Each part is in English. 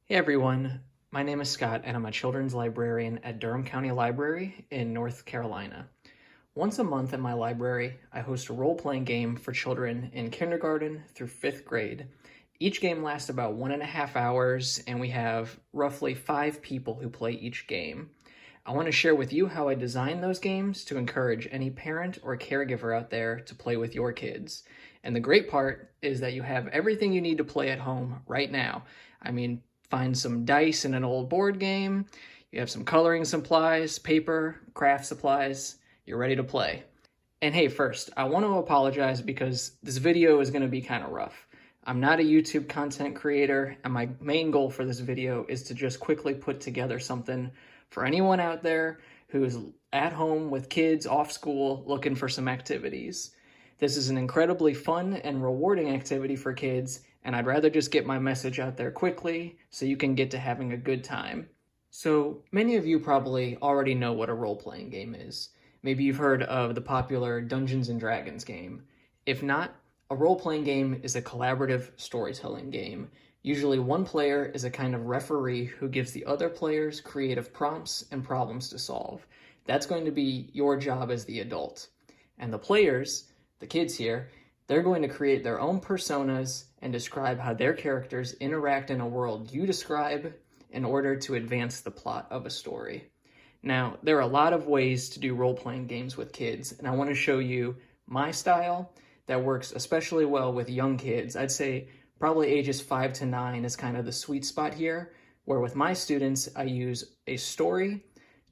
Hey everyone, my name is Scott and I'm a children's librarian at Durham County Library in North Carolina. Once a month in my library, I host a role-playing game for children in kindergarten through 5th grade. Each game lasts about 1.5 hours and we have roughly 5 people who play each game. I want to share with you how I design those games to encourage any parent or caregiver out there to play with your kids. And the great part is that you have everything you need to play at home right now. Find some dice in an old board game, you have some coloring supplies, paper, craft supplies, you're ready to play. And hey, first, I want to apologize because this video is going to be kind of rough. I'm not a YouTube content creator, and my main goal for this video is to just quickly put together something for anyone out there who's at home with kids off school looking for some activities. This is an incredibly fun and rewarding activity for kids, and I'd rather just get my message out there quickly so you can get to having a good time. So many of you probably already know what a role-playing game is. Maybe you've heard of the popular Dungeons and Dragons game. If not, a role-playing game is a collaborative storytelling game. Usually one player is a kind of referee who gives the other players creative prompts and problems to solve. That's going to be your job as the adult. And the players, the kids here, they're going to create their own personas and describe how their characters interact in a world you describe in order to advance the plot of a story. Now, there are a lot of ways to do role-playing games with kids, and I want to show you my style that works especially well with young kids. I'd say probably ages 5 to 9 is kind of the sweet spot here, where with my students, I use a story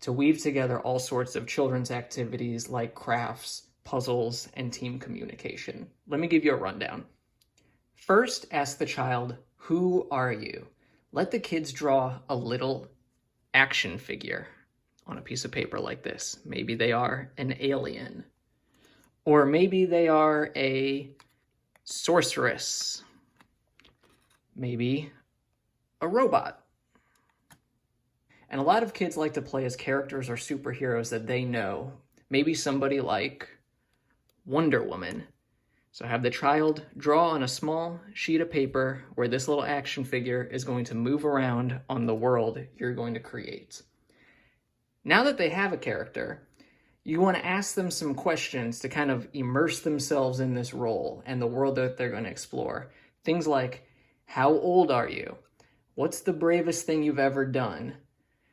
to weave together all sorts of children's activities like crafts, puzzles, and team communication. Let me give you a rundown. First, ask the child, "Who are you?" Let the kids draw a little action figure on a piece of paper like this. Maybe they are an alien, or maybe they are a sorceress, maybe a robot. And a lot of kids like to play as characters or superheroes that they know. Maybe somebody like Wonder Woman. So have the child draw on a small sheet of paper where this little action figure is going to move around on the world you're going to create. Now that they have a character, you want to ask them some questions to kind of immerse themselves in this role and the world that they're going to explore. Things like, how old are you? What's the bravest thing you've ever done?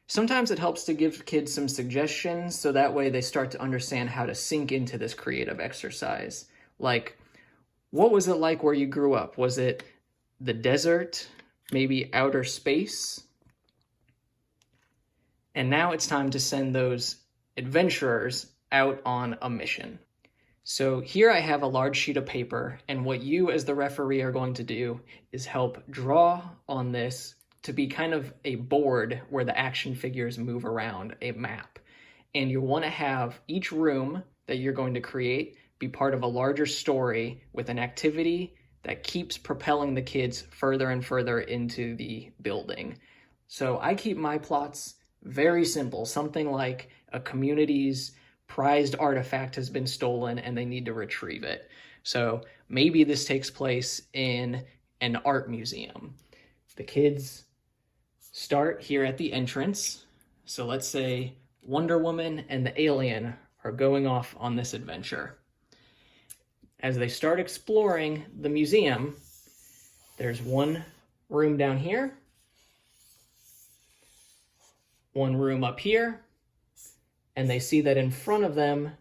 Sometimes it helps to give kids some suggestions so that way they start to understand how to sink into this creative exercise. Like, what was it like where you grew up? Was it the desert? Maybe outer space? And now it's time to send those adventurers out on a mission. So here I have a large sheet of paper, and what you as the referee are going to do is help draw on this to be kind of a board where the action figures move around, a map. And you want to have each room that you're going to create be part of a larger story with an activity that keeps propelling the kids further and further into the building. So I keep my plots very simple, something like a community's prized artifact has been stolen and they need to retrieve it. So maybe this takes place in an art museum. The kids start here at the entrance. So let's say Wonder Woman and the alien are going off on this adventure. As they start exploring the museum, there's one room down here, one room up here, and they see that in front of them,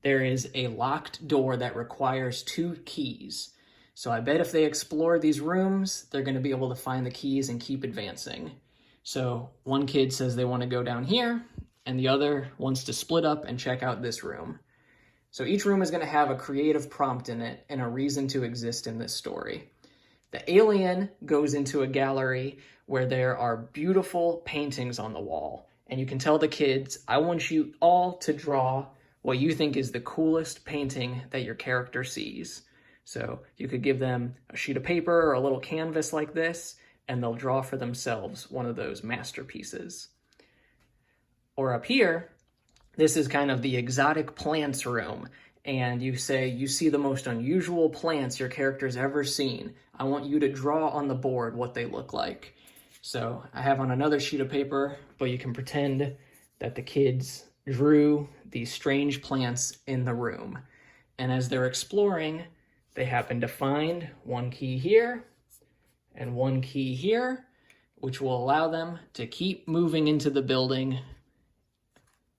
there is a locked door that requires 2 keys. So I bet if they explore these rooms, they're going to be able to find the keys and keep advancing. So one kid says they want to go down here, and the other wants to split up and check out this room. So each room is going to have a creative prompt in it and a reason to exist in this story. The alien goes into a gallery where there are beautiful paintings on the wall. And you can tell the kids, I want you all to draw what you think is the coolest painting that your character sees. So you could give them a sheet of paper or a little canvas like this, and they'll draw for themselves one of those masterpieces. Or up here, this is kind of the exotic plants room. And you say, you see the most unusual plants your character's ever seen. I want you to draw on the board what they look like. So I have on another sheet of paper, but you can pretend that the kids drew these strange plants in the room. And as they're exploring, they happen to find one key here and one key here, which will allow them to keep moving into the building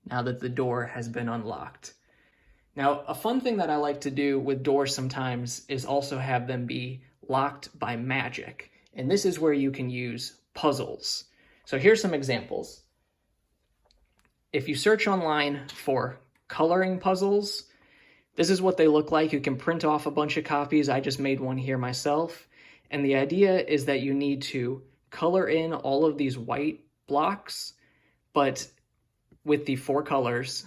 now that the door has been unlocked. Now, a fun thing that I like to do with doors sometimes is also have them be locked by magic. And this is where you can use puzzles. So here's some examples. If you search online for coloring puzzles, this is what they look like. You can print off a bunch of copies. I just made one here myself. And the idea is that you need to color in all of these white blocks, but with the 4 colors,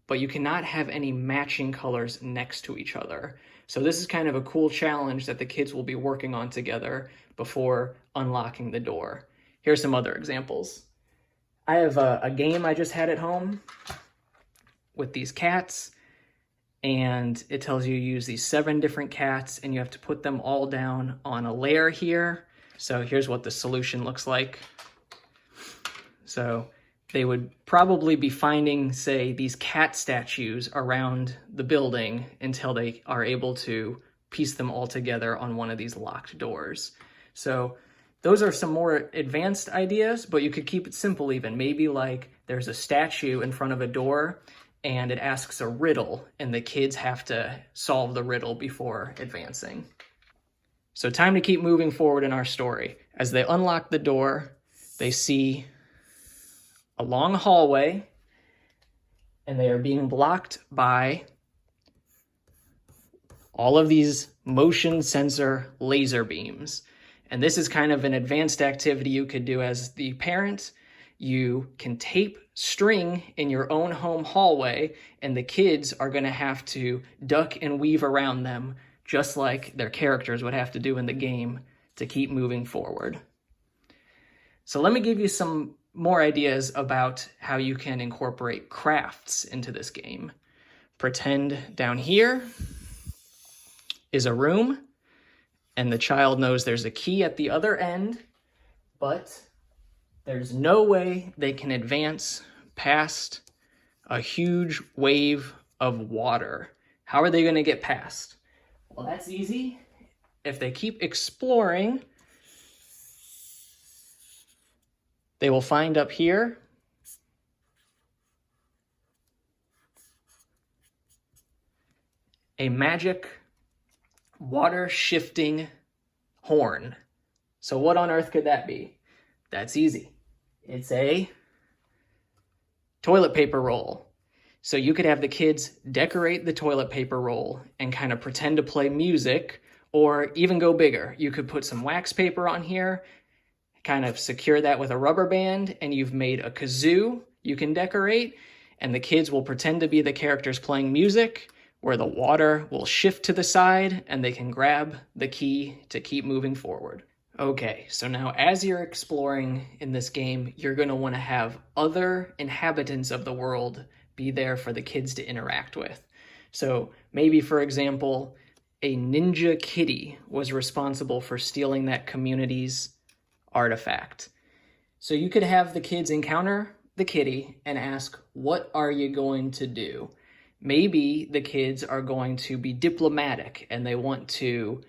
but you cannot have any matching colors next to each other. So this is kind of a cool challenge that the kids will be working on together before unlocking the door. Here's some other examples. I have a game I just had at home with these cats, and it tells you use these 7 different cats and you have to put them all down on a layer here. So here's what the solution looks like. So they would probably be finding, say, these cat statues around the building until they are able to piece them all together on one of these locked doors. So those are some more advanced ideas, but you could keep it simple even. Maybe like there's a statue in front of a door and it asks a riddle and the kids have to solve the riddle before advancing. So time to keep moving forward in our story. As they unlock the door, they see a long hallway and they are being blocked by all of these motion sensor laser beams. And this is kind of an advanced activity you could do as the parent. You can tape string in your own home hallway, and the kids are going to have to duck and weave around them, just like their characters would have to do in the game to keep moving forward. So let me give you some more ideas about how you can incorporate crafts into this game. Pretend down here is a room, and the child knows there's a key at the other end, but there's no way they can advance past a huge wave of water. How are they going to get past? Well, that's easy. If they keep exploring, they will find up here a magic water shifting horn. So what on earth could that be? That's easy. It's a toilet paper roll. So you could have the kids decorate the toilet paper roll and kind of pretend to play music, or even go bigger. You could put some wax paper on here, kind of secure that with a rubber band, and you've made a kazoo you can decorate, and the kids will pretend to be the characters playing music, where the water will shift to the side and they can grab the key to keep moving forward. Okay, so now as you're exploring in this game, you're going to want to have other inhabitants of the world be there for the kids to interact with. So maybe, for example, a ninja kitty was responsible for stealing that community's artifact. So you could have the kids encounter the kitty and ask, what are you going to do? Maybe the kids are going to be diplomatic and they want to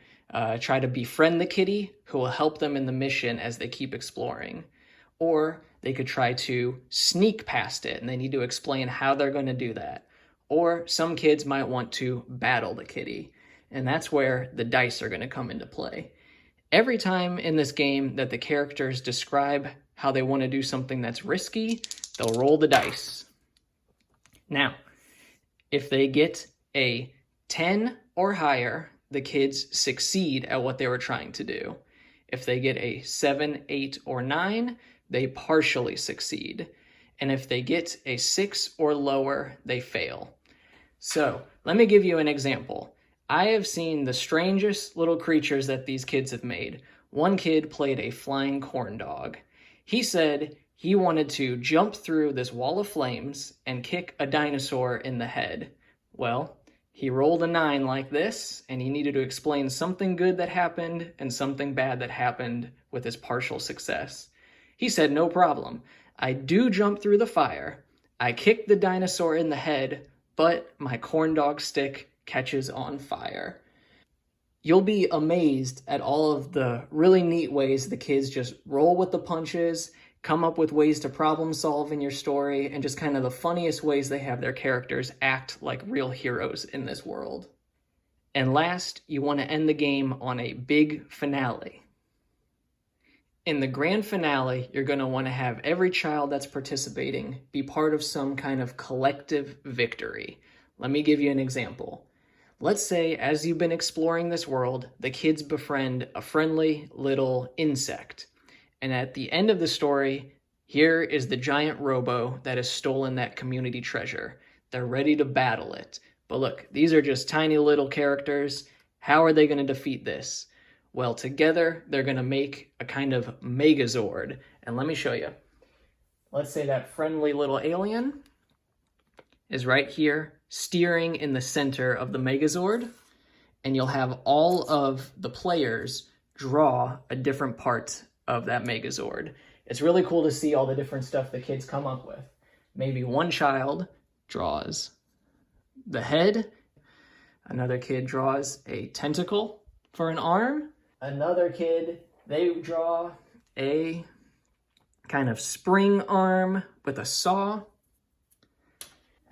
try to befriend the kitty, who will help them in the mission as they keep exploring. Or they could try to sneak past it and they need to explain how they're going to do that. Or some kids might want to battle the kitty, and that's where the dice are going to come into play. Every time in this game that the characters describe how they want to do something that's risky, they'll roll the dice. Now, if they get a 10 or higher, the kids succeed at what they were trying to do. If they get a 7, 8, or 9, they partially succeed. And if they get a 6 or lower, they fail. So let me give you an example. I have seen the strangest little creatures that these kids have made. One kid played a flying corn dog. He said he wanted to jump through this wall of flames and kick a dinosaur in the head. Well, he rolled a 9 like this, and he needed to explain something good that happened and something bad that happened with his partial success. He said, no problem. I do jump through the fire. I kick the dinosaur in the head, but my corn dog stick catches on fire. You'll be amazed at all of the really neat ways the kids just roll with the punches, come up with ways to problem solve in your story, and just kind of the funniest ways they have their characters act like real heroes in this world. And last, you want to end the game on a big finale. In the grand finale, you're going to want to have every child that's participating be part of some kind of collective victory. Let me give you an example. Let's say, as you've been exploring this world, the kids befriend a friendly little insect. And at the end of the story, here is the giant robo that has stolen that community treasure. They're ready to battle it. But look, these are just tiny little characters. How are they going to defeat this? Well, together, they're going to make a kind of megazord. And let me show you. Let's say that friendly little alien is right here, steering in the center of the megazord, and you'll have all of the players draw a different part of that megazord. It's really cool to see all the different stuff the kids come up with. Maybe one child draws the head, another kid draws a tentacle for an arm, another kid, they draw a kind of spring arm with a saw.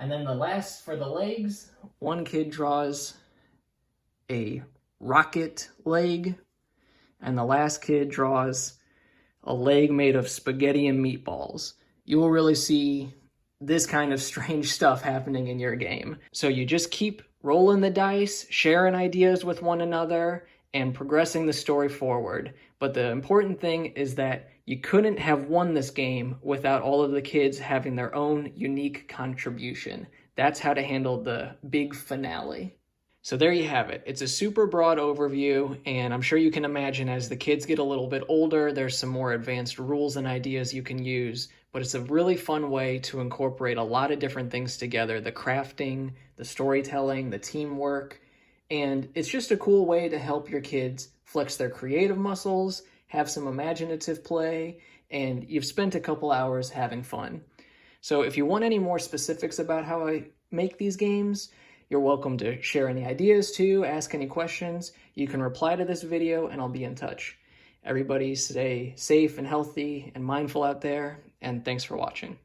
And then the last, for the legs, one kid draws a rocket leg, and the last kid draws a leg made of spaghetti and meatballs. You will really see this kind of strange stuff happening in your game. So you just keep rolling the dice, sharing ideas with one another, and progressing the story forward. But the important thing is that you couldn't have won this game without all of the kids having their own unique contribution. That's how to handle the big finale. So there you have it. It's a super broad overview, and I'm sure you can imagine as the kids get a little bit older, there's some more advanced rules and ideas you can use, but it's a really fun way to incorporate a lot of different things together, the crafting, the storytelling, the teamwork, and it's just a cool way to help your kids flex their creative muscles, have some imaginative play, and you've spent a couple hours having fun. So if you want any more specifics about how I make these games, you're welcome to share any ideas too, ask any questions. You can reply to this video and I'll be in touch. Everybody stay safe and healthy and mindful out there, and thanks for watching.